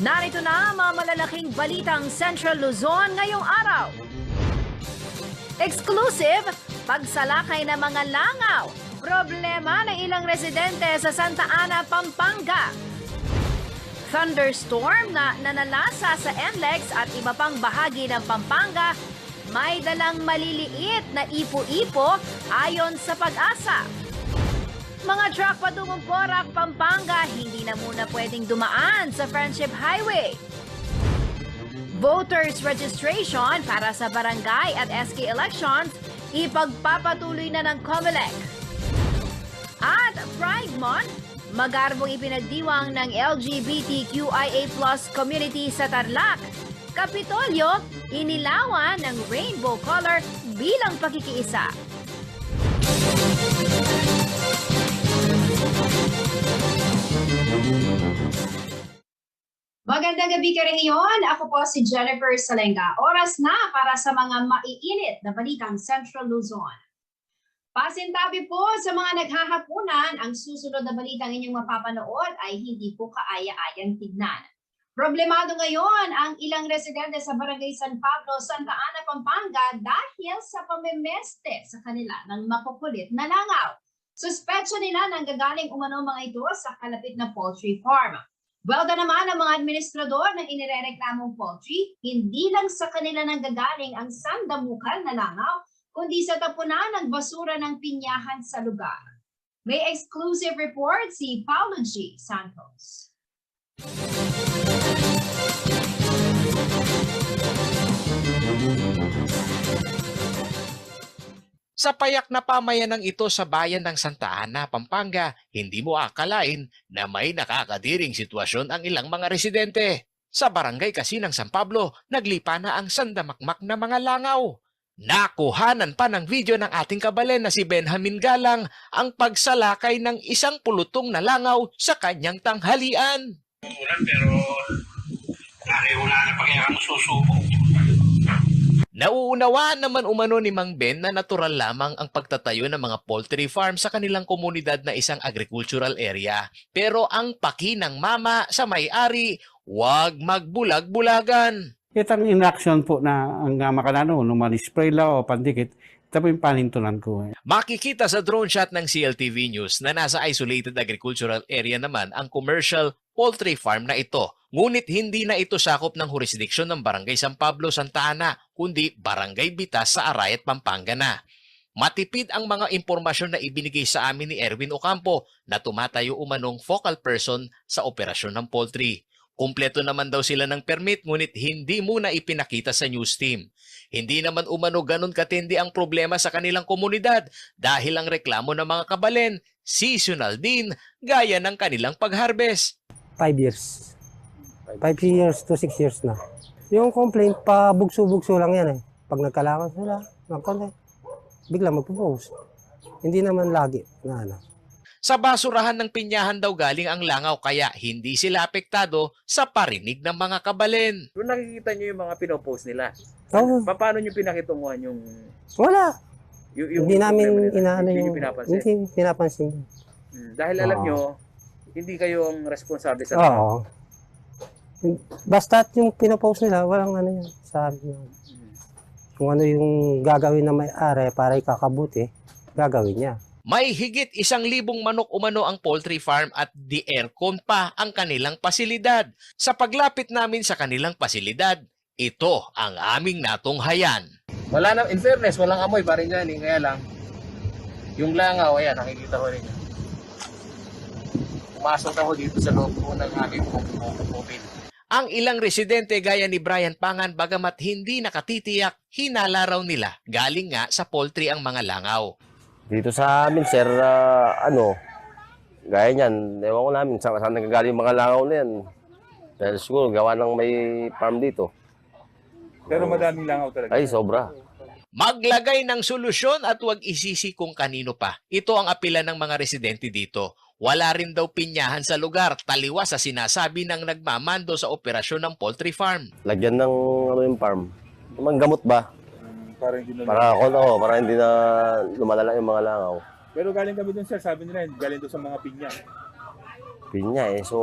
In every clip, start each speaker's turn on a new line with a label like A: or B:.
A: Narito na ang mga malalaking balitang Central Luzon ngayong araw. Exclusive, pagsalakay ng mga langaw. Problema ng ilang residente sa Santa Ana, Pampanga. Thunderstorm na nanalasa sa NLEX at iba pang bahagi ng Pampanga, may dalang maliliit na ipo-ipo ayon sa Pag-asa. Mga truck patungong Porac, Pampanga, hindi na muna pwedeng dumaan sa Friendship Highway. Voters registration para sa barangay at SK elections, ipagpapatuloy na ng COMELEC. At Pride Month, magarbong ipinagdiwang ng LGBTQIA+ community sa Tarlac. Kapitolyo, inilawan ng rainbow color bilang pakikiisa. Magandang gabi ka rin ngayon. Ako po si Jennifer Salenga. Oras na para sa mga maiinit na balitang Central Luzon. Pasintabi po sa mga naghahapunan, ang susunod na balitang inyong mapapanood ay hindi po kaaya-ayang tignan. Problemado ngayon ang ilang residente sa Barangay San Pablo, Santa Ana, Pampanga dahil sa pamemeste sa kanila ng makukulit na langaw. Suspetsya nila nang gagaling umano mga ito sa kalapit na poultry farm. Welda naman ang mga administrador na inirereklamong poultry, hindi lang sa kanila nang gagaling ang sandamukal na langaw, kundi sa tapunan ng basura ng pinyahan sa lugar. May exclusive report si Paulo G. Santos.
B: Sa payak na pamayanang ito sa bayan ng Santa Ana, Pampanga, hindi mo akalain na may nakakadiring sitwasyon ang ilang mga residente. Sa barangay kasi ng San Pablo, naglipa na ang sandamakmak na mga langaw. Nakuhanan pa ng video ng ating kabalen na si Benjamin Galang ang pagsalakay ng isang pulutong na langaw sa kanyang tanghalian.
C: Pero wala na pagyayang susubok.
B: Nauunawaan naman umano ni Mang Ben na natural lamang ang pagtatayo ng mga poultry farm sa kanilang komunidad na isang agricultural area. Pero ang paki ng mama sa may-ari, huwag magbulag-bulagan.
D: Ito ang inaction po na ang makalano, nung mani-spray lang o pandikit, ito po yung panintunan ko.
B: Makikita sa drone shot ng CLTV News na nasa isolated agricultural area naman ang commercial poultry farm na ito. Ngunit hindi na ito sakop ng jurisdiksyon ng Barangay San Pablo, Santa Ana, kundi Barangay Bitas sa Arayat, Pampanga na. Matipid ang mga impormasyon na ibinigay sa amin ni Erwin Ocampo na tumatayo umanong focal person sa operasyon ng poultry. Kumpleto naman daw sila ng permit ngunit hindi muna ipinakita sa news team. Hindi naman umano ganun katindi ang problema sa kanilang komunidad dahil ang reklamo ng mga kabalen, seasonal din gaya ng kanilang pag-harvest.
E: 5 years. 5 years to 6 years na. Yung complaint, pa bugso-bugso lang yan eh. Pag nagkalakas sila, bigla magpo-post. Hindi naman lagi na ano.
B: Sa basurahan ng pinyahan daw galing ang langaw kaya hindi sila apektado sa parinig ng mga kabalen.
F: Kung nakikita nyo yung mga pinopost nila,
E: Oo.
F: paano nyo pinakitunguhan yung...
E: Wala. Hindi namin inaano
F: yung...
E: yung...
F: Pinapansin.
E: Hindi pinapansin.
F: Dahil alam nyo, hindi kayo ang responsable sa...
E: Oo. Basta yung pinopost nila, walang ano yan. Sabi nyo. Kung ano yung gagawin na may-ari para ikakabuti, gagawin niya.
B: May higit 1,000 manok umano ang poultry farm at di aircon pa ang kanilang pasilidad. Sa paglapit namin sa kanilang pasilidad, ito ang aming natunghayan.
F: Wala na, in fairness, walang amoy pa rin yan. Kaya lang, yung langaw, ayan, nakikita ko rin. Pumasok ako dito sa loob ko ng aming mobile.
B: Ang ilang residente gaya ni Brian Pangan bagamat hindi nakatitiyak, hinala raw nila. Galing nga sa poultry ang mga langaw.
G: Dito sa amin, sir, gaya niyan, ewan ko namin saan nagagaling mga langaw na yan. Dahil siguro, gawa ng may farm dito.
F: Pero madaming langaw talaga.
G: Ay, sobra.
B: Maglagay ng solusyon at huwag isisi kung kanino pa. Ito ang apela ng mga residente dito. Wala rin daw pinyahan sa lugar, taliwas sa sinasabi ng nagmamando sa operasyon ng poultry farm.
G: Lagyan ng ano yung farm. Yung gamot ba?
F: Para hindi na...
G: Para hindi na lumalala yung mga langaw.
H: Pero galing kami dun, sir. Sabi nila, galing doon sa mga pinya.
G: Pinya eh. So,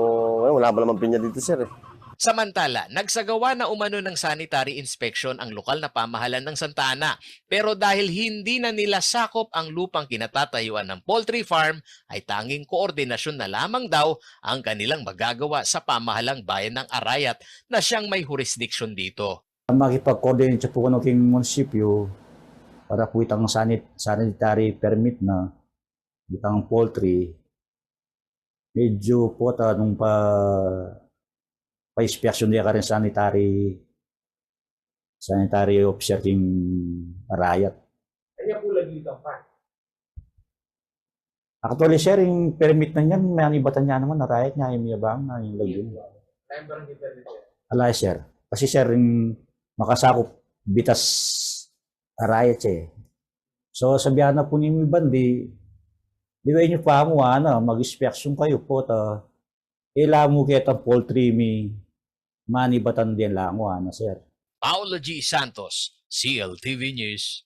G: wala pa naman pinya dito, sir eh.
B: Samantala, nagsagawa na umano ng sanitary inspection ang lokal na pamahalan ng Santa Ana. Pero dahil hindi na nila sakop ang lupang kinatatayuan ng poultry farm, ay tanging koordinasyon na lamang daw ang kanilang magagawa sa pamahalang bayan ng Arayat na siyang may jurisdiction dito.
I: Makipag-coordinate po ko ng munisipyo para po itang sanitary permit na itang poultry. Medyo po nung pa-inspection niya ka rin sanitary officer king Arayat.
H: Kaya po lagi itong pa.
I: Actually, sharing permit na niyan, may anibatan niya naman, Arayat niya, yung miyabang na yung lagyan. Alay, sir. Kasi sir, makasakop bitas Arayat siya eh. So, sabihan na po ni Miban, di ba inyo pa mo, mag-inspection kayo po, kailangan mo kitang poultry, manibatan din lang, sir.
B: Paolo G. Santos, CLTV News.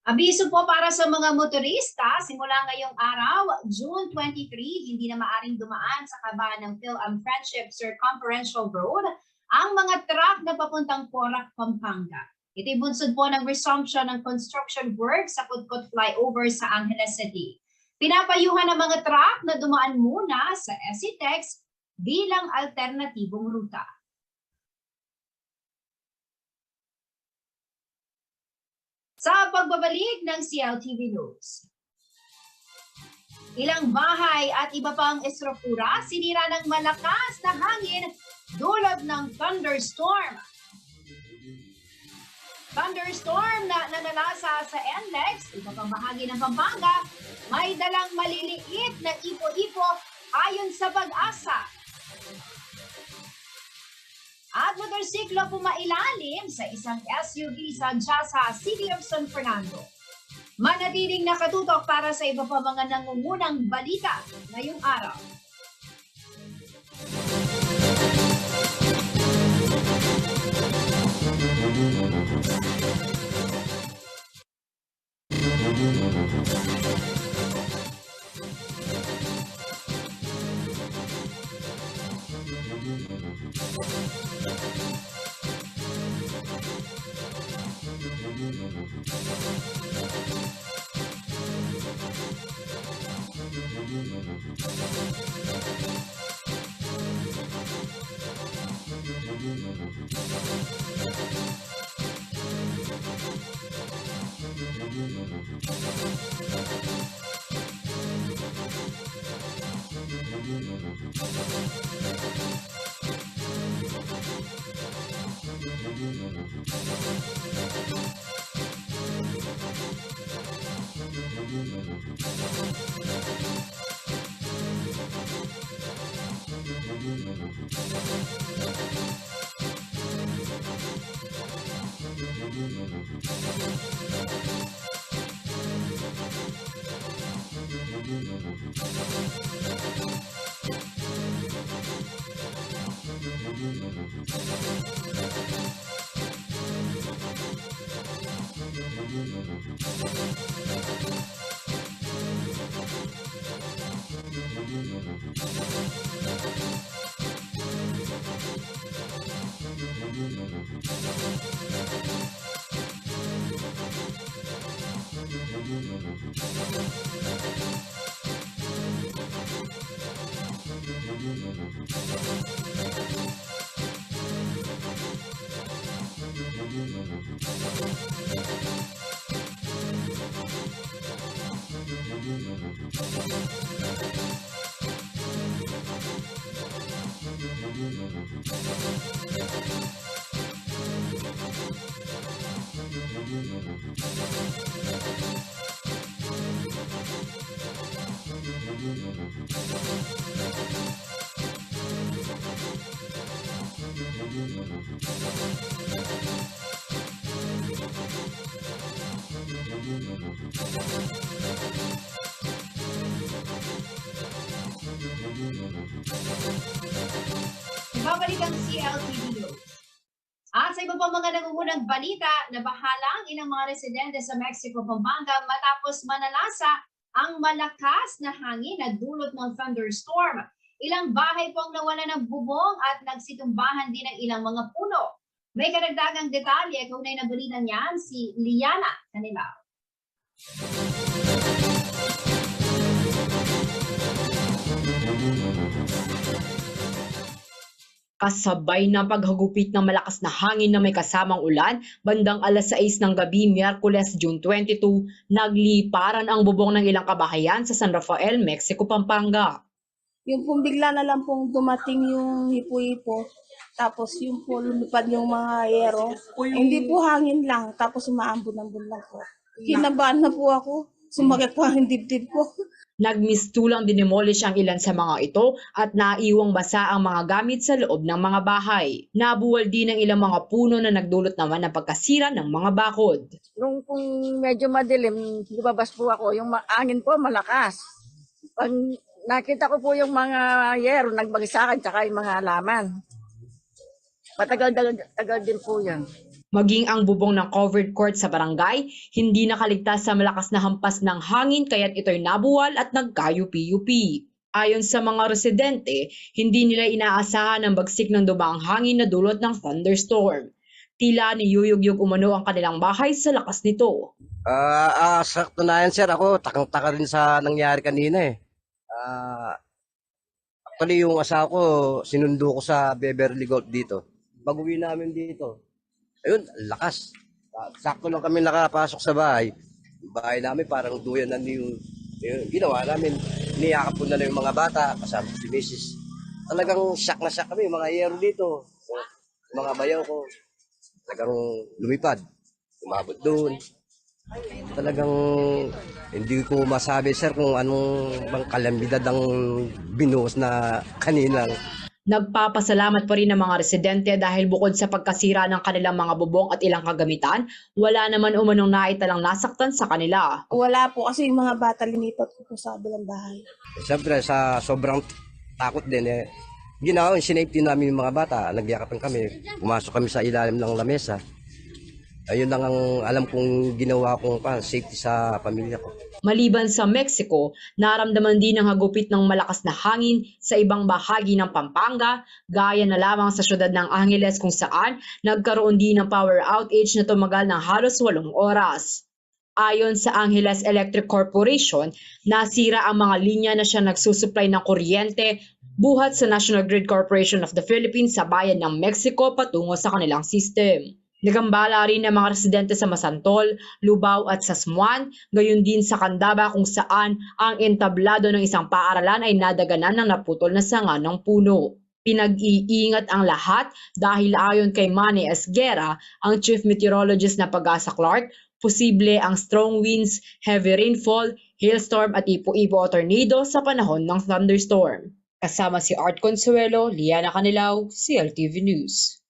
A: Abiso po para sa mga motorista, simula ngayong araw, June 23, hindi na maaring dumaan sa kaban ng PhilAm Friendship Circumferential Road ang mga truck na papuntang Porac, Pampanga. Ito'y bunsod po ng resumption ng construction work sa Kudkod Flyover sa Angeles City. Pinapayuhan ng mga truck na dumaan muna sa SCTEX bilang alternatibong ruta. Sa pagbabalik ng CLTV News. Ilang bahay at iba pang estruktura sinira ng malakas na hangin dulot ng thunderstorm. Thunderstorm na nanalasa sa NLEX, iba pang bahagi ng Pampanga, may dalang maliliit na ipo-ipo ayon sa Pag-asa. At motorsiklo pumailalim sa isang SUV sa Jasa, City of San Fernando. Manatiling nakatutok para sa iba pa mga nangungunang balita ngayong araw. Babalik ang CLTV News. At sa iba pang mga mga nangungunang balita, nabahala ang ilang mga residente sa Mexico, Pampanga matapos manalasa ang malakas na hangin na dulot ng thunderstorm. Ilang bahay po ang nawala ng bubong at nagsitumbahan din ang ilang mga puno. May karagdagang detalye kung na balita niyan si Liana Canilao.
J: Kasabay ng paghagupit ng malakas na hangin na may kasamang ulan, bandang alas 6 ng gabi, Miyerkules, June 22, nagliparan ang bubong ng ilang kabahayan sa San Rafael, Mexico, Pampanga.
K: Yung pong bigla na lang pong dumating yung hipo-hipo, tapos yung po lumipad yung mga aero. Hindi po hangin lang, tapos umaambon-ambon lang po. Kinabahan na po ako, sumakit po ang dibdib ko.
J: Nagmistulang dinemolish ang ilan sa mga ito at naiwang basa ang mga gamit sa loob ng mga bahay. Nabuwal din ang ilang mga puno na nagdulot naman ng pagkasira ng mga bakod.
L: Nung kung medyo madilim, lumabas po ako, yung angin po malakas. Pag nakita ko po yung mga yero, nagbagsakan, tsaka yung mga halaman. Matagal din po yan.
J: Maging ang bubong ng covered court sa barangay, hindi nakaligtas sa malakas na hampas ng hangin kaya't ito'y nabuwal at nagkayupi-yupi. Ayon sa mga residente, hindi nila inaasahan ang bagsik ng dumaang hangin na dulot ng thunderstorm. Tila niyuyugyug umano ang kanilang bahay sa lakas nito.
G: Sa katunayan sir, ako takang-taka rin sa nangyari kanina eh. Actually yung asawa ko, sinundo ko sa Beverly Golf dito. Pag-uwi namin dito, ayun, lakas. Sakto lang kami nakapasok sa bahay. Bahay namin parang duyan na yung ginawa namin. Niyakap ko na lang yung mga bata, kasama si Mrs. Talagang shock na shock kami, mga yero dito. Mga bayaw ko, talagang lumipad. Umabot doon. Talagang hindi ko masabi sir kung anong bang kalambidad ang binuhos na kanilang.
J: Nagpapasalamat pa rin ang mga residente dahil bukod sa pagkasira ng kanilang mga bubong at ilang kagamitan, wala naman umanong naitalang nasaktan sa kanila.
K: Wala po kasi yung mga bata linipat ko po sa kabilang bahay.
G: Siyempre sa sobrang takot din ginawa yung sinafety namin yung mga bata, nagyakapan kami, pumasok kami sa ilalim ng lamesa. Ayun lang ang alam kong ginawa kong safety sa pamilya ko.
J: Maliban sa Mexico, naramdaman din ang hagupit ng malakas na hangin sa ibang bahagi ng Pampanga, gaya na lamang sa syudad ng Angeles kung saan nagkaroon din ng power outage na tumagal ng halos 8 oras. Ayon sa Angeles Electric Corporation, nasira ang mga linya na siya nagsusupply ng kuryente buhat sa National Grid Corporation of the Philippines sa bayan ng Mexico patungo sa kanilang system. Nagambala rin ang mga residente sa Masantol, Lubao at Sasmuan, gayon din sa Candaba kung saan ang entablado ng isang paaralan ay nadaganan ng naputol na sanga ng puno. Pinag-iingat ang lahat dahil ayon kay Manny Esguera, ang Chief Meteorologist na Pag-asa Clark, posible ang strong winds, heavy rainfall, hailstorm at ipo-ipo o tornado sa panahon ng thunderstorm. Kasama si Art Consuelo, Liana Canilao, CLTV News.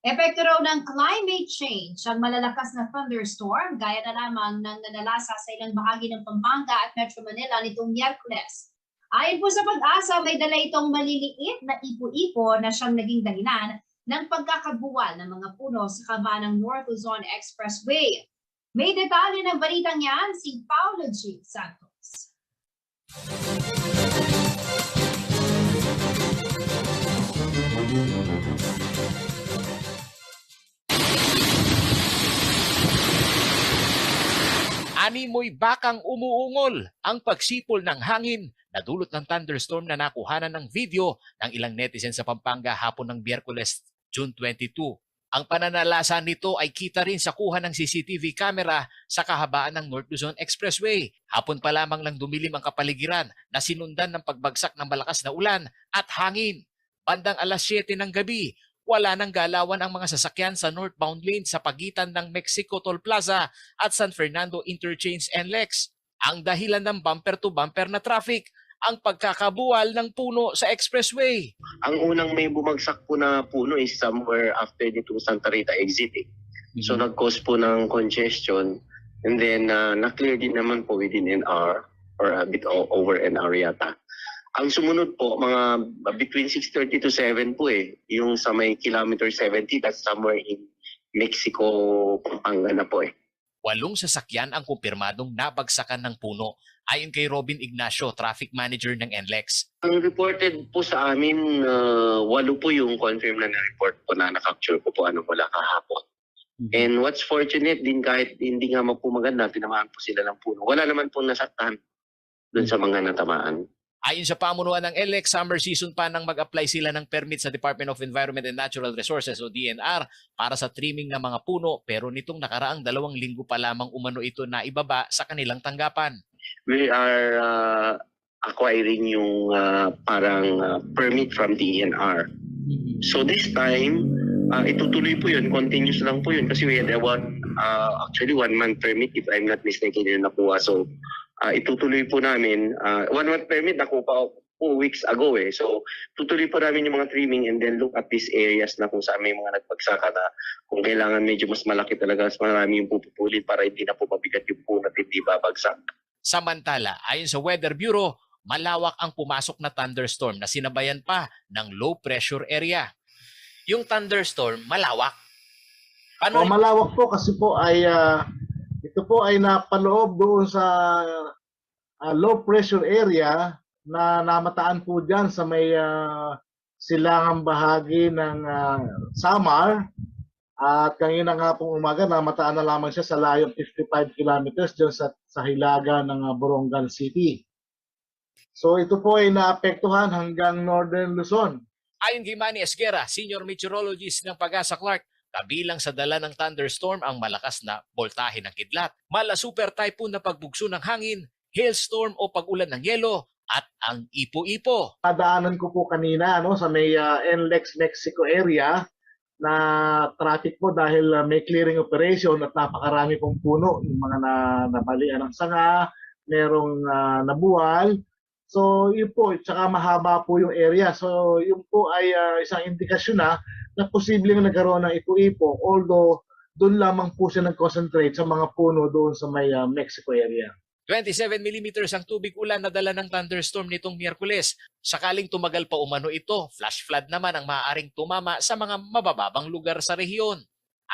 A: Epekto raw ng climate change ang malalakas na thunderstorm gaya na lamang ng nanalasa sa ilang bahagi ng Pampanga at Metro Manila nitong Miyerkules. Ayon po sa Pag-asa, may dala itong maliliit na ipo-ipo na siyang naging dahilan ng pagkakabuwal ng mga puno sa kaba ng North Luzon Expressway. May detalye ng balitang yan si Paulo G. Santos.
B: Animoy bakang umuungol ang pagsipol ng hangin na dulot ng thunderstorm na nakuhanan ng video ng ilang netizen sa Pampanga hapon ng Miyerkules, June 22. Ang pananalasa nito ay kita rin sa kuha ng CCTV camera sa kahabaan ng North Luzon Expressway. Hapon pa lamang lang dumilim ang kapaligiran na sinundan ng pagbagsak ng malakas na ulan at hangin. Bandang alas 7 ng gabi, wala nang galawan ang mga sasakyan sa northbound lane sa pagitan ng Mexico Toll Plaza at San Fernando Interchange NLEX. Ang dahilan ng bumper-to-bumper na traffic, ang pagkakabuwal ng puno sa expressway.
M: Ang unang may bumagsak po na puno is somewhere after dito Santa Rita exit. So nag-cause po ng congestion and then na-clear din naman po within an hour or a bit over an hour yata. Ang sumunod po, mga between 6:30 to 7 po yung sa may kilometer 70, that's somewhere in Mexico, Pampanga na po
B: 8 sasakyan ang kumpirmadong nabagsakan ng puno, ayon kay Robin Ignacio, traffic manager ng NLEX.
M: Ang reported po sa amin, 8 po yung confirm na na-report po na na-capture po mula kahapon. And what's fortunate din, kahit hindi nga po maganda, tinamaan po sila ng puno. Wala naman po nasaktan dun sa mga natamaan.
B: Ayon sa pamunuan ng NLEX, summer season pa nang mag-apply sila ng permit sa Department of Environment and Natural Resources o DNR para sa trimming ng mga puno, pero nitong nakaraang 2 linggo pa lamang umano ito na ibaba sa kanilang tanggapan.
M: We are acquiring yung permit from DNR. So this time, itutuloy po yun, continuous lang po yun kasi we had actually 1-month permit if I'm not mistaken yung nakuha. So itutuloy po namin, 1-month permit nakuha pa 2 weeks ago So tutuloy po namin yung mga trimming and then look at these areas na kung saan may mga nagpagsaka na kung kailangan medyo mas malaki talaga, mas marami yung pupupulin para hindi na po mabigat yung puno at hindi babagsak.
B: Samantala, ayon sa Weather Bureau, malawak ang pumasok na thunderstorm na sinabayan pa ng low pressure area. Yung thunderstorm, malawak.
N: Malawak po kasi po ay ito po ay napaloob doon sa low pressure area na namataan po dyan sa may silangang bahagi ng Samar. At kanina nga pong umaga, namataan na lamang siya sa layong 55 kilometers dyan sa hilaga ng Borongan City. So ito po ay naapektuhan hanggang Northern Luzon.
B: Ayon kay Manny Esguera, senior meteorologist ng Pag-asa Clark, kabilang sa dala ng thunderstorm ang malakas na boltahe ng kidlat, mala super typhoon na pagbugso ng hangin, hailstorm o pag-ulan ng yelo, at ang ipo-ipo.
N: Nadaanan ko po kanina sa may NLEX Mexico area na traffic po dahil may clearing operation at napakarami pong puno, yung mga nabalian ng sanga, merong nabuwal. So yun po, tsaka mahaba po yung area. So yun po ay isang indikasyon na posibleng nagkaroon ng ipo-ipo, although doon lamang po siya nag-concentrate sa mga puno doon sa may Mexico area.
B: 27 millimeters ang tubig ulan na dala ng thunderstorm nitong Miyerkules. Sakaling tumagal pa umano ito, flash flood naman ang maaaring tumama sa mga mabababang lugar sa rehiyon.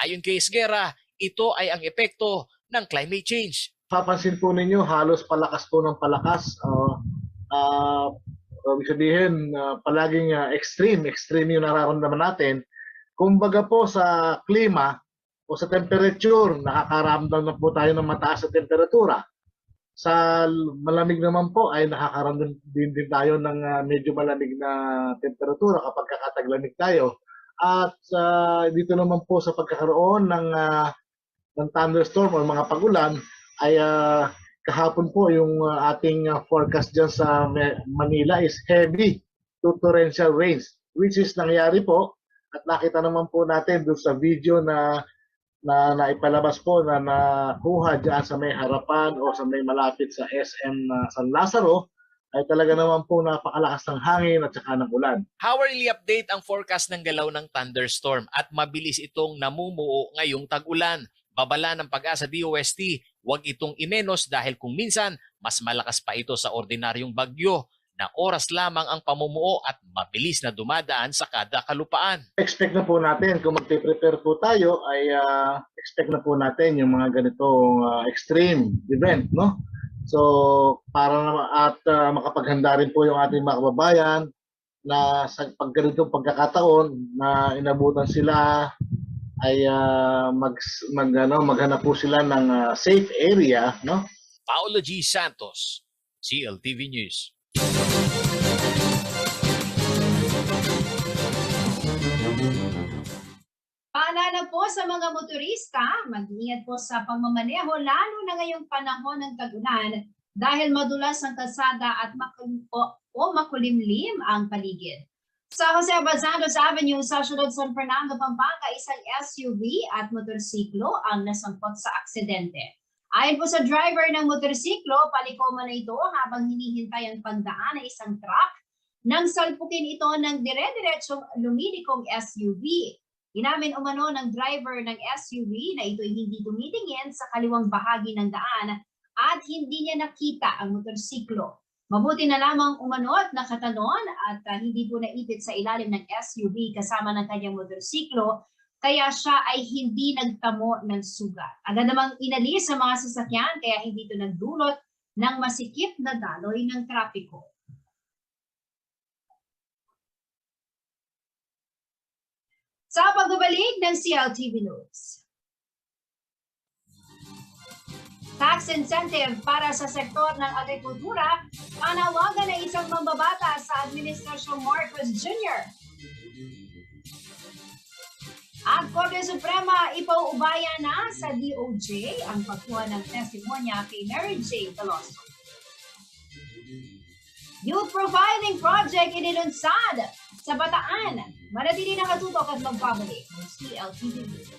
B: Ayon kay Esguera, ito ay ang epekto ng climate change.
N: Papansin po ninyo, halos palakas po ng palakas. Ibig sabihin, palaging extreme yung nararamdaman natin. Kumbaga po sa klima o sa temperature, nakakaramdam na po tayo ng mataas na temperatura. Sa malamig naman po ay nakakaramdam din tayo ng medyo malamig na temperatura kapag kakataglamig tayo. At dito naman po sa pagkakaroon ng thunderstorm o mga pagulan ay kahapon po yung ating forecast dyan sa Manila is heavy to torrential rains, which is nangyari po at nakita naman po natin doon sa video na ipalabas po na nakuha dyan sa may harapan o sa may malapit sa SM San Lazaro ay talaga naman po napakalakas ng hangin at saka ng ulan.
B: Hourly update ang forecast ng galaw ng thunderstorm at mabilis itong namumuo ngayong tag-ulan. Babala ng Pag-asa DOST, huwag itong imenos dahil kung minsan mas malakas pa ito sa ordinaryong bagyo na oras lamang ang pamumuo at mabilis na dumadaan sa kada kalupaan.
N: Expect na po natin, kung magpe-prepare po tayo, ay expect na po natin yung mga ganitong extreme event, no? So, para at makapaghanda rin po yung ating mga kababayan na sa ganitong pagkakataon na inabutan sila ay maghanap po sila ng safe area, no?
B: Paolo G. Santos, CLTV News.
A: Paalala po sa mga motorista, mag-ingat po sa pagmamaneho lalo na ngayong panahon ng tag-ulan dahil madulas ang kalsada at makulimlim ang paligid. Sa Jose Abazados Avenue sa Ciudad San Fernando, Pampanga, isang SUV at motorsiklo ang nasangkot sa aksidente. Ayon po sa driver ng motorsiklo, palikoma na ito habang hinihintay ang pagdaan ng isang truck nang salpukin ito ng dire-diretsong lumilikong SUV. Inamin umano ng driver ng SUV na ito'y hindi tumitingin sa kaliwang bahagi ng daan at hindi niya nakita ang motorsiklo. Mabuti na lamang umanot na katalon at hindi po naipit sa ilalim ng SUV kasama ng kanyang motorsiklo, kaya siya ay hindi nagtamo ng sugat. Agad namang inalis sa mga sasakyan kaya hindi ito nagdulot ng masikip na daloy ng trapiko. Sa pagbabalik ng CLTV News. Tax incentive para sa sektor ng agrikultura, panawagan ng isang mambabata sa Administrasyong Marcos Jr. Ang Korte Suprema ipauubaya na sa DOJ ang pagkuha ng testimonya kay Mary J. Veloso. Youth Profiling Project inilunsad sa Bataan. Manatili nakatutok at magpabalik ng CLTV News.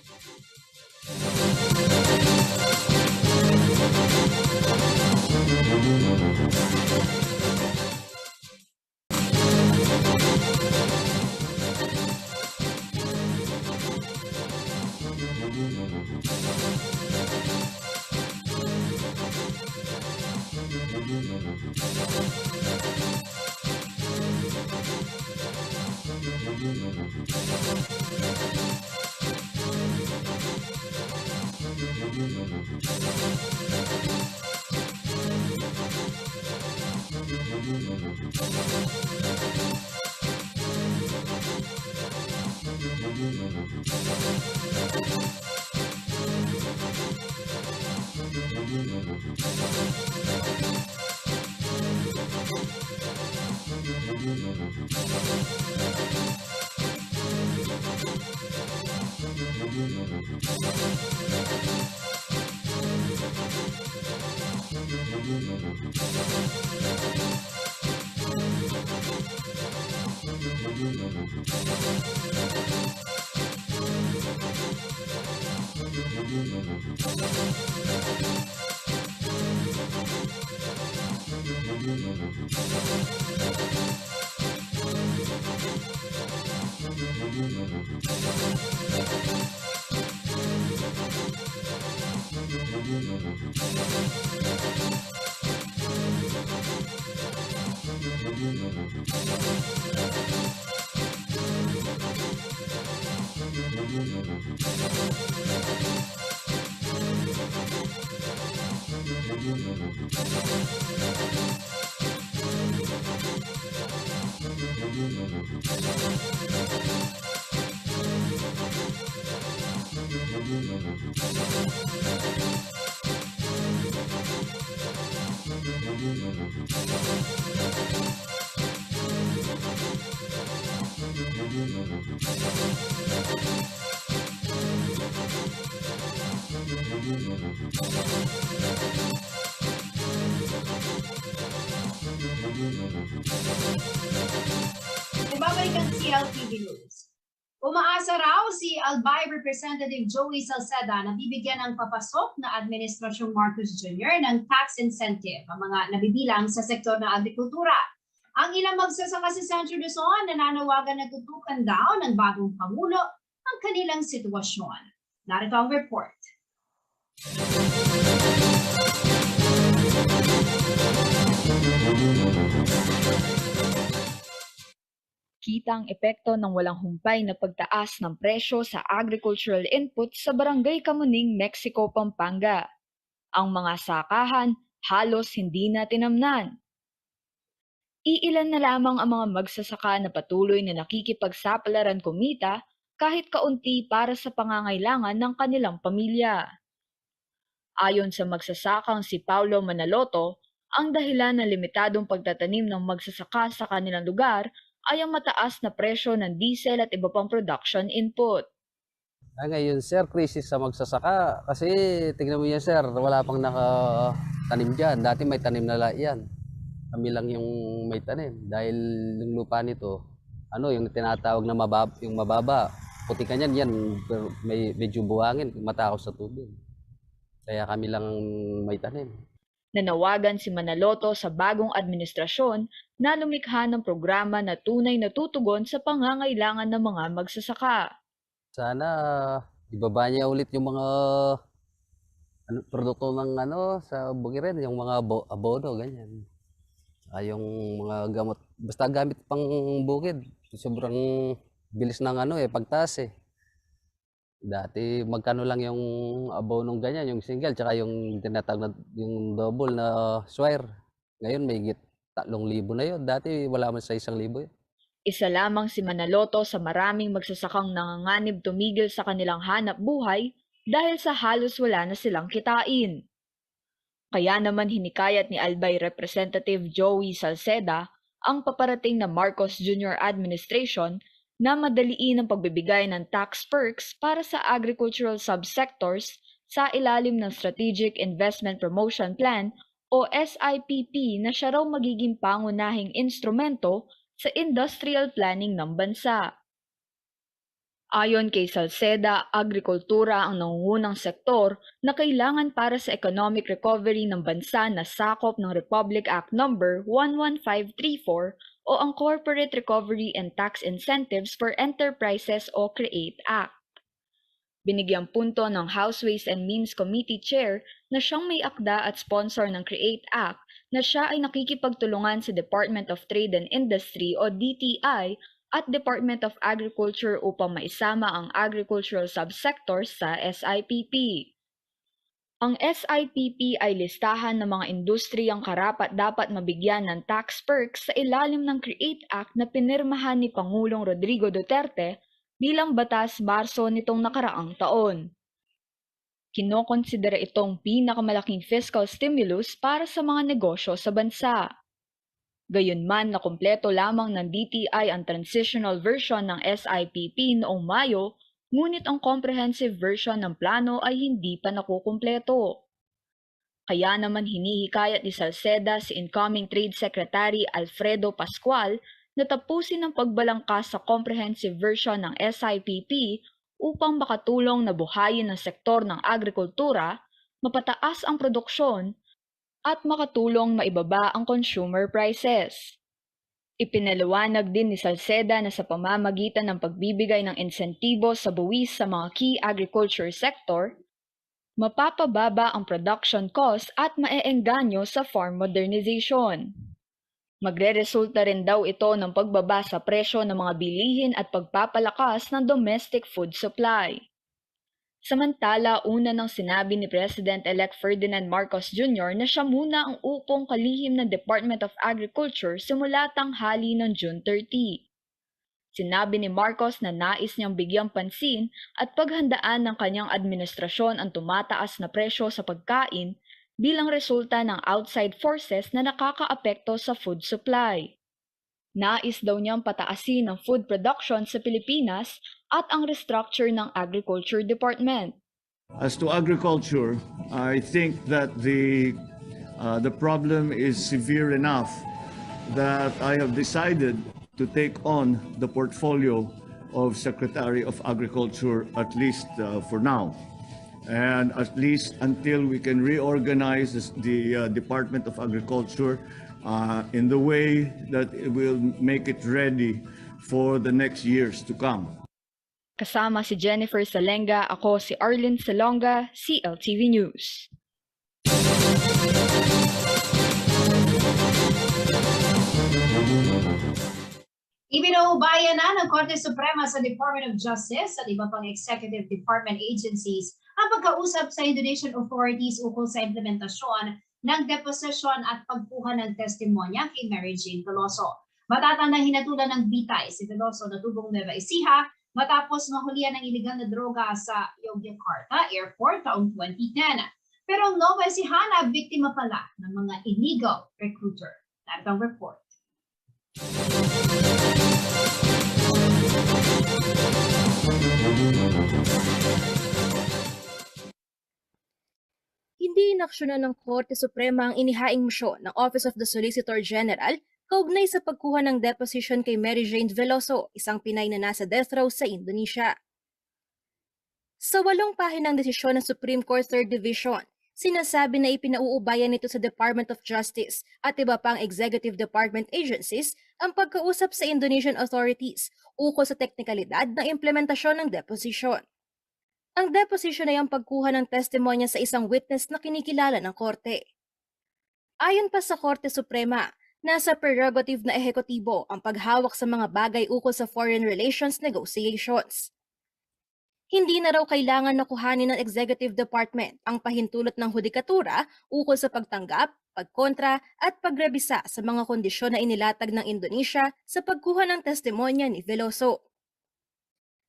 A: Ibabalik ang CLTV News. Umaasa raw si Albay Representative Joey Salceda na bibigyan ng papasok na Administrasyong Marcos Jr. ng tax incentive ang mga nabibilang sa sektor ng agrikultura. Ang ilang magsasaka sa Central Luzon nananawagan na tutukan daw ng bagong Pangulo ang kanilang sitwasyon. Narito ang report.
O: Kita ang epekto ng walang humpay na pagtaas ng presyo sa agricultural input sa Barangay Kamuning, Mexico, Pampanga. Ang mga sakahan halos hindi na tinamnan. Iilan na lamang ang mga magsasaka na patuloy na nakikipagsapalaran kumita kahit kaunti para sa pangangailangan ng kanilang pamilya. Ayon sa magsasakang si Paulo Manaloto, ang dahilan ng limitadong pagtatanim ng magsasaka sa kanilang lugar ay ang mataas na presyo ng diesel at iba pang production input.
P: Ngayon sir, krisis sa magsasaka kasi tingnan mo yan sir, wala pang nakatanim dyan. Dati may tanim na lang yan. Kami lang yung may tanim dahil yung lupa nito, yung tinatawag na mababa. Putikan yan, pero may medyo buhangin, matakaw sa tubig. Kaya kami lang may tanim.
O: Nanawagan si Manaloto sa bagong administrasyon na lumikha ng programa na tunay na tutugon sa pangangailangan ng mga magsasaka.
P: Sana ibaba niya ulit yung mga produkto ng sa bukirin, yung mga abono, ganyan. Yung mga gamot, basta gamit pang bukid. Sobrang bilis ng pagtaas eh. Dati magkano lang yung abono ganyan, yung single, tsaka yung tinatawag na yung double na swear. Ngayon may higit 3,000 na yun. Dati wala man sa 1,000 yun.
O: Isa lamang si Manaloto sa maraming magsasakang nanganganib tumigil sa kanilang hanap buhay dahil sa halos wala na silang kitain. Kaya naman hinikayat ni Albay Representative Joey Salceda ang paparating na Marcos Jr. administration na madaliin ang pagbibigay ng tax perks para sa agricultural subsectors sa ilalim ng Strategic Investment Promotion Plan o SIPP na siya raw magiging pangunahing instrumento sa industrial planning ng bansa. Ayon kay Salceda, agrikultura ang nangungunang sektor na kailangan para sa economic recovery ng bansa na sakop ng Republic Act No. 11534 o ang Corporate Recovery and Tax Incentives for Enterprises o CREATE Act. Binigyang punto ng House Ways and Means Committee Chair na siyang may akda at sponsor ng CREATE Act na siya ay nakikipagtulungan sa Department of Trade and Industry o DTI at Department of Agriculture upang maisama ang agricultural subsectors sa SIPP. Ang SIPP ay listahan ng mga industriyang karapat-dapat mabigyan ng tax perks sa ilalim ng CREATE Act na pinirmahan ni Pangulong Rodrigo Duterte bilang batas Marso nitong nakaraang taon. Kinokonsidera itong pinakamalaking fiscal stimulus para sa mga negosyo sa bansa. Gayunman na kumpleto lamang ng DTI ang transitional version ng SIPP noong Mayo, ngunit ang comprehensive version ng plano ay hindi pa nakukumpleto. Kaya naman hinihikayat ni Salceda si incoming Trade Secretary Alfredo Pascual na tapusin ang pagbalangkas sa comprehensive version ng SIPP upang makatulong na buhayin ang sektor ng agrikultura, mapataas ang produksyon, at makatulong maibaba ang consumer prices. Ipinaliwanag din ni Salceda na sa pamamagitan ng pagbibigay ng insentibo sa buwis sa mga key agriculture sector, mapapababa ang production cost at maeengganyo sa farm modernization. Magreresulta rin daw ito ng pagbaba sa presyo ng mga bilihin at pagpapalakas ng domestic food supply. Samantala, una nang sinabi ni President-elect Ferdinand Marcos Jr. na siya muna ang upong kalihim ng Department of Agriculture simula tanghali ng June 30. Sinabi ni Marcos na nais niyang bigyang pansin at paghandaan ng kanyang administrasyon ang tumataas na presyo sa pagkain bilang resulta ng outside forces na nakakaapekto sa food supply. Nais daw niyang pataasin ang food production sa Pilipinas at ang restructure ng Agriculture Department.
Q: As to agriculture, I think that the problem is severe enough that I have decided to take on the portfolio of Secretary of Agriculture, at least for now. And at least until we can reorganize the Department of Agriculture in the way that it will make it ready for the next years to come.
O: Kasama si Jennifer Salenga, ako si Arlene Salonga, CLTV News.
A: Ibinuubayan na ng Korte Suprema sa Department of Justice at iba pang executive department agencies ang pagkausap sa Indonesian authorities ukol sa implementasyon ng deposisyon at pagkuha ng testimonya kay Mary Jane Veloso. Matatandang hinatulan ng bitay si Veloso na tubong Nueva Ecija matapos mahulihan ng iligal na droga sa Yogyakarta Airport taong 2010. Pero ang Nueva Ecija, biktima pala ng mga illegal recruiter. Narito ang report.
R: Hindi inaksyonan ng Korte Suprema ang inihaing misyon ng Office of the Solicitor General kaugnay sa pagkuha ng deposition kay Mary Jane Veloso, isang Pinay na nasa death row sa Indonesia. Sa 8 pahinang desisyon ng Supreme Court Third Division, sinasabi na ipinauubayan nito sa Department of Justice at iba pang executive department agencies ang pagkausap sa Indonesian authorities ukol sa teknikalidad ng implementasyon ng deposition. Ang deposition ay ang pagkuha ng testimonya sa isang witness na kinikilala ng korte. Ayon pa sa Korte Suprema, Nasa prerogative na ehekutibo ang paghawak sa mga bagay ukol sa foreign relations negotiations. Hindi na raw kailangan na kuhanin ng Executive Department ang pahintulot ng hudikatura ukol sa pagtanggap, pagkontra at pagrebisa sa mga kondisyon na inilatag ng Indonesia sa pagkuha ng testimonya ni Veloso.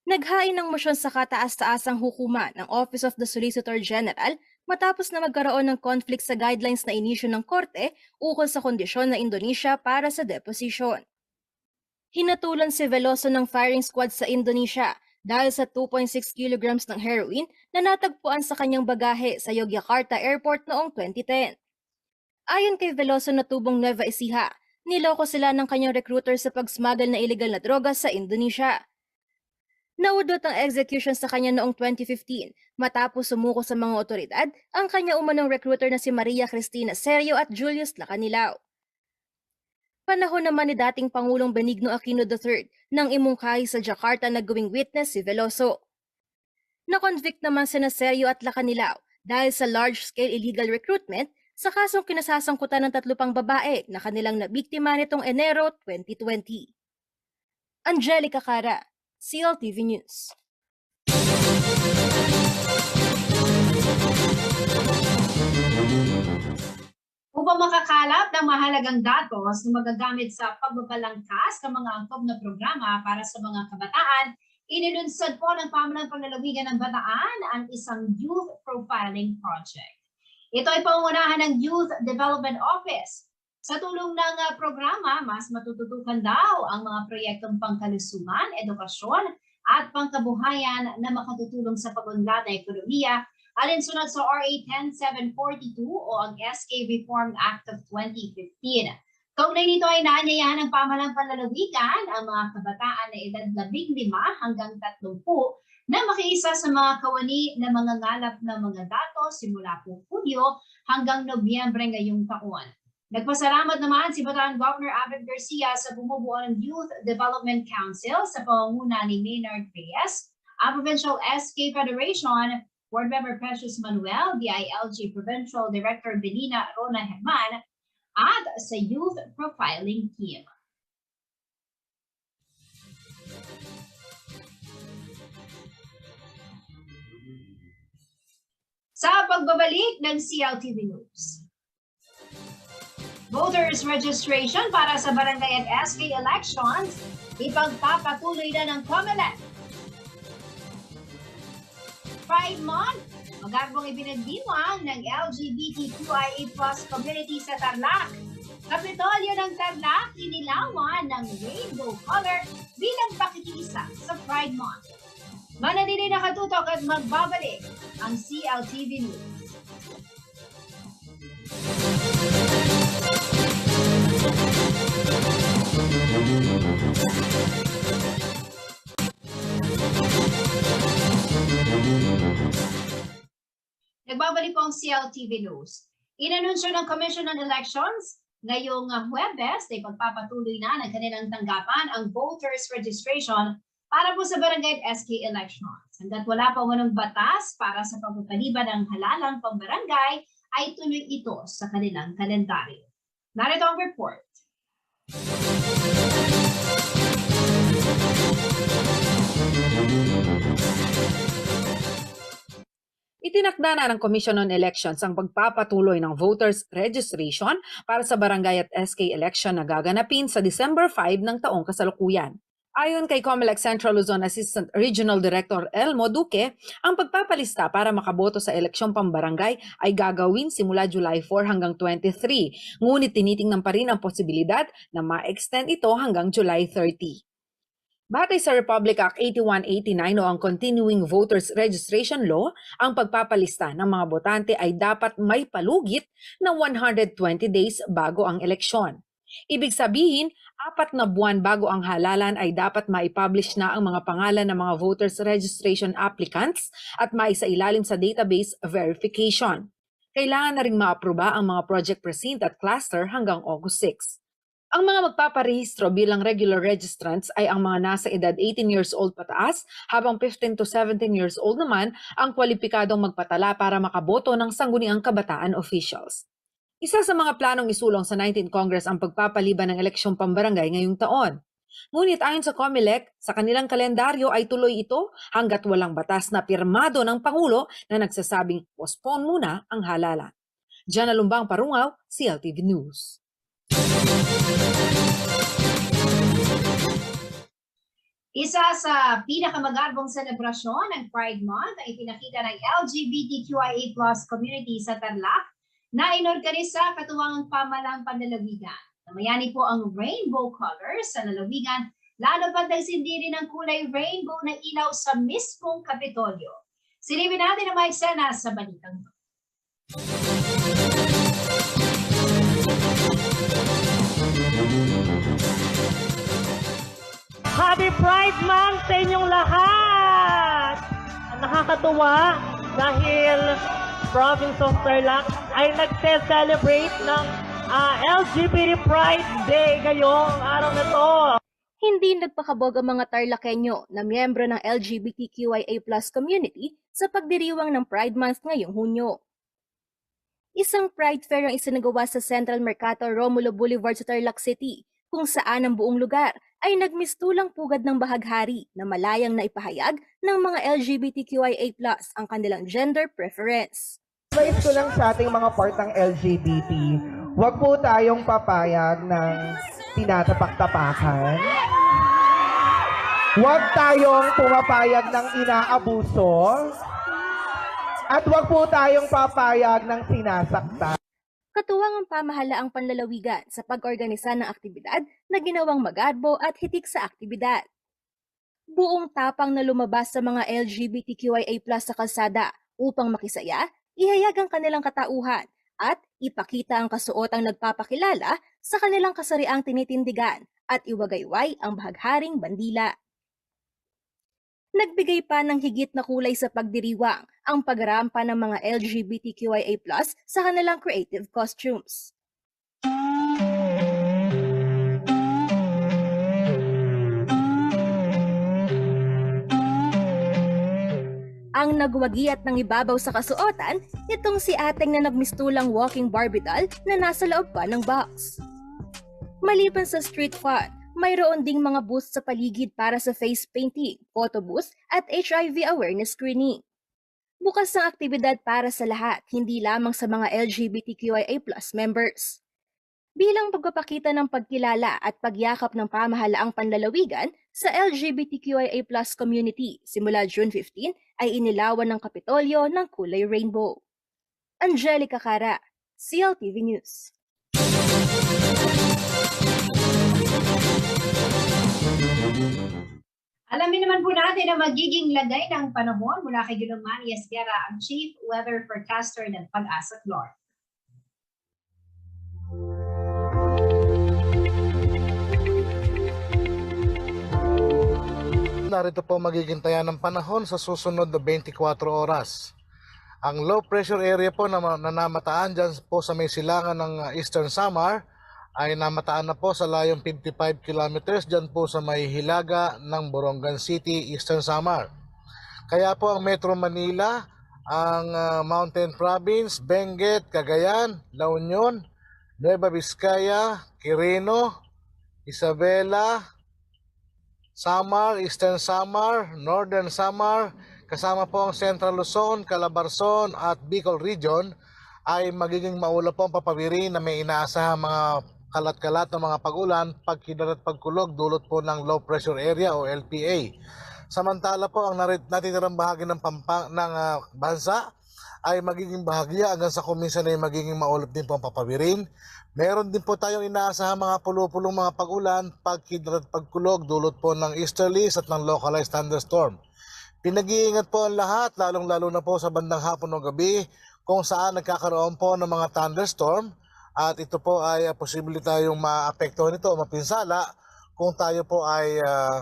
R: Naghain ng mosyon sa kataas-taasang hukuman ng Office of the Solicitor General matapos na magkaroon ng conflict sa guidelines na inisyu ng korte ukol sa kondisyon ng Indonesia para sa deposition. Hinatulan si Veloso ng firing squad sa Indonesia dahil sa 2.6 kilograms ng heroin na natagpuan sa kanyang bagahe sa Yogyakarta Airport noong 2010. Ayon kay Veloso na tubong Nueva Ecija, niloko sila ng kanyang recruiter sa pag-smuggle na illegal na droga sa Indonesia. Naudot ang execution sa kanya noong 2015 matapos sumuko sa mga otoridad ang kanya umanong recruiter na si Maria Cristina Serio at Julius Lacanilao. Panahon naman ni dating Pangulong Benigno Aquino III nang imungkahi sa Jakarta na gawing witness si Veloso. Na-convict naman sina Serio at Lacanilao dahil sa large-scale illegal recruitment sa kasong kinasasangkutan ng 3 pang babae na kanilang nabiktima nitong Enero 2020. Angelica Cara, CLTV News.
A: Upang makakalap ng mahalagang datos na magagamit sa pagbabalangkas ng mga angkop na programa para sa mga kabataan, inilunsad po ng Pamahalaan Panlalawigan ng Bataan ang isang youth profiling project. Ito ay pangunahan ng Youth Development Office. Sa tulong ng programa, mas matututukan daw ang mga proyektong pangkalusugan, edukasyon at pangkabuhayan na makatutulong sa pag-unlad ng ekonomiya alinsunod sa RA 10742 o ang SK Reform Act of 2015. Kaugnay nito ay naanyayahan ng Pamahalaan Panlalawigan ang mga kabataan na edad 15 hanggang 30 na makiisa sa mga kawani na mga ngalap na mga datos simula po Hulyo hanggang Nobyembre ngayong taon. Nagpasalamat naman si Bataan Governor Abed Garcia sa bumubuo ng Youth Development Council sa pangunguna ni Maynard Reyes, ang Provincial SK Federation, Board Member Precious Manuel, DILG Provincial Director Belina Rona Herman, at sa Youth Profiling Team. Sa pagbabalik ng CLTV News. Voters registration para sa barangay at SK elections, ipagpapatuloy na ng COMELEC. Pride Month, magagawang ibinagdiwang ng LGBTQIA+ community sa Tarlac. Kapitolyo ng Tarlac, inilawan ng rainbow color bilang pakikiisa sa Pride Month. Manatili nakatutok at magbabalik ang CLTV News. Nagbabalik po ang CLTV News. Inanunsyo ng Commission on Elections ngayong Huwebes ay pagpapatuloy na ng kanilang tanggapan ang voters registration para po sa barangay at SK elections. Hanggat wala pa manong batas para sa pagpapaliban ng halalang pambarangay, ay tuloy ito sa kanilang kalendaryo. Narito ang report.
S: Itinakda na ng Commission on Elections ang pagpapatuloy ng voters registration para sa barangay at SK election na gaganapin sa December 5 ng taong kasalukuyan. Ayon kay COMELEC Central Luzon Assistant Regional Director Elmo Duque, ang pagpapalista para makaboto sa eleksyong pambarangay ay gagawin simula July 4 hanggang 23, ngunit tinitingnan pa rin ang posibilidad na ma-extend ito hanggang July 30. Batay sa Republic Act 8189 o ang Continuing Voters Registration Law, ang pagpapalista ng mga botante ay dapat may palugit ng 120 days bago ang eleksyon. Ibig sabihin, 4 na buwan bago ang halalan ay dapat maipublish na ang mga pangalan ng mga voters registration applicants at maisailalim sa database verification. Kailangan na ring maaproba ang mga project precinct at cluster hanggang August 6. Ang mga magpaparehistro bilang regular registrants ay ang mga nasa edad 18 years old pataas, habang 15 to 17 years old naman ang kwalipikadong magpatala para makaboto ng sangguniang kabataan officials. Isa sa mga planong isulong sa 19th Congress ang pagpapaliban ng eleksyong pambarangay ngayong taon. Ngunit ayon sa COMELEC, sa kanilang kalendaryo ay tuloy ito hanggat walang batas na pirmado ng Pangulo na nagsasabing postpone muna ang halalan. Jana Lumbang Parungaw, CLTV News.
A: Isa sa pinakamagarbong selebrasyon ng Pride Month ay ipinakita ng LGBTQIA+ community sa Tarlac na inorganisa katuwang pamalang panlalawigan. Namayani po ang rainbow colors sa lalawigan, lalo pang nagsindi rin ang kulay rainbow na ilaw sa mismong Kapitolyo. Silipin natin ang mga eksena sa balitang ito.
T: Happy Pride Month sa inyong lahat! Nakakatuwa dahil Province of Tarlac ay nagse-celebrate ng LGBT Pride Day ngayong araw na to.
R: Hindi nagpakabog ang mga Tarlakenyo na miyembro ng LGBTQIA+ community sa pagdiriwang ng Pride Month ngayong Hunyo. Isang Pride Fair ang isinagawa sa Central Mercato Romulo Boulevard sa Tarlac City, kung saan ang buong lugar ay nagmistulang pugad ng bahaghari na malayang na ipahayag ng mga LGBTQIA+ ang kanilang gender preference.
U: Advice ko lang sa ating mga partang LGBT, huwag po tayong papayag ng tinatapak-tapakan. Huwag tayong pumapayag ng inaabuso. At huwag po tayong papayag ng sinasaktan.
R: Katuwang ang pamahalaang panlalawigan sa pag-organisa ng aktibidad na ginawang magarbo at hitik sa aktibidad. Buong tapang na lumabas sa mga LGBTQIA+ sa kalsada upang makisaya, ihayag ang kanilang katauhan at ipakita ang kasuotang nagpapakilala sa kanilang kasariang tinitindigan at iwagayway ang bahagharing bandila. Nagbigay pa ng higit na kulay sa pagdiriwang ang pagrampa ng mga LGBTQIA+ sa kanilang creative costumes. Ang nagwagiat ng ibabaw sa kasuotan, itong si Ateng na nagmistulang walking Barbie doll na nasa loob pa ng box. Maliban sa street fun, mayroon ding mga booths sa paligid para sa face painting, photo booth at HIV awareness screening. Bukas ang aktibidad para sa lahat, hindi lamang sa mga LGBTQIA+ members. Bilang pagpapakita ng pagkilala at pagyakap ng pamahalaang panlalawigan sa LGBTQIA+ community, simula June 15 ay inilawan ng Kapitolyo ng kulay rainbow. Angelica Cara, CLTV News.
A: Alamin naman po natin ang magiging lagay ng panahon mula kay Ginoong Manny Esguerra, ang Chief Weather Forecaster ng Pag-asa North.
N: Narito po magiging taya ng panahon sa susunod na 24 oras. Ang low pressure area po na namataan dyan po sa may silangan ng Eastern Samar ay namataan na po sa layong 55 kilometers dyan po sa may hilaga ng Borongan City, Eastern Samar. Kaya po ang Metro Manila, ang Mountain Province, Benguet, Cagayan, La Union, Nueva Vizcaya, Quirino, Isabela, Samar, Eastern Samar, Northern Samar, kasama po ang Central Luzon, Calabarzon at Bicol Region ay magiging maulap po ang papawiri na may inaasahang mga kalat-kalat ng mga pag-ulan, pagkidlat at pagkulog dulot po ng low pressure area o LPA. Samantala po ang natitirang bahagi ng bansa ay magiging bahagya hanggang sa kuminsan ay magiging maulap din po ang papawirin. Meron din po tayong inaasahang mga pulo-pulong mga pag-ulan, pagkidlat at pagkulog dulot po ng easterlies at ng localized thunderstorm. Pinag-iingat po ang lahat, lalong-lalo na po sa bandang hapon o gabi kung saan nagkakaroon po ng mga thunderstorm at ito po ay posible tayong maapektuhan nito o mapinsala kung tayo po ay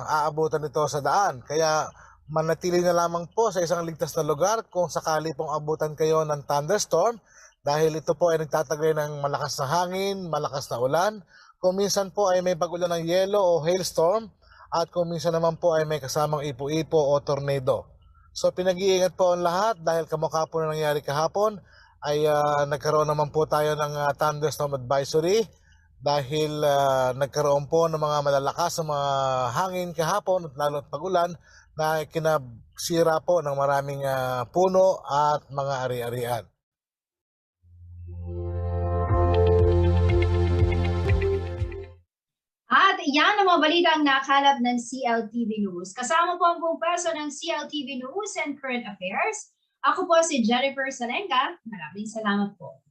N: aabutan nito sa daan. Kaya manatili na lamang po sa isang ligtas na lugar kung sakali pong abutan kayo ng thunderstorm dahil ito po ay nagtatagay ng malakas na hangin, malakas na ulan. Kung minsan po ay may pag-ulan ng yelo o hailstorm at kung minsan naman po ay may kasamang ipo-ipo o tornado. So pinag-iingat po ang lahat dahil kamukha po na nangyari kahapon ay nagkaroon naman po tayo ng thunderstorm advisory dahil nagkaroon po ng mga malalakas na mga hangin kahapon at lalo at pagulan na kinasira po ng maraming puno at mga ari-arian.
A: At yan ang mga balitang nakalap ng CLTV News. Kasama po ang buong perso ng CLTV News and Current Affairs. Ako po si Jennifer Salenga. Maraming salamat po.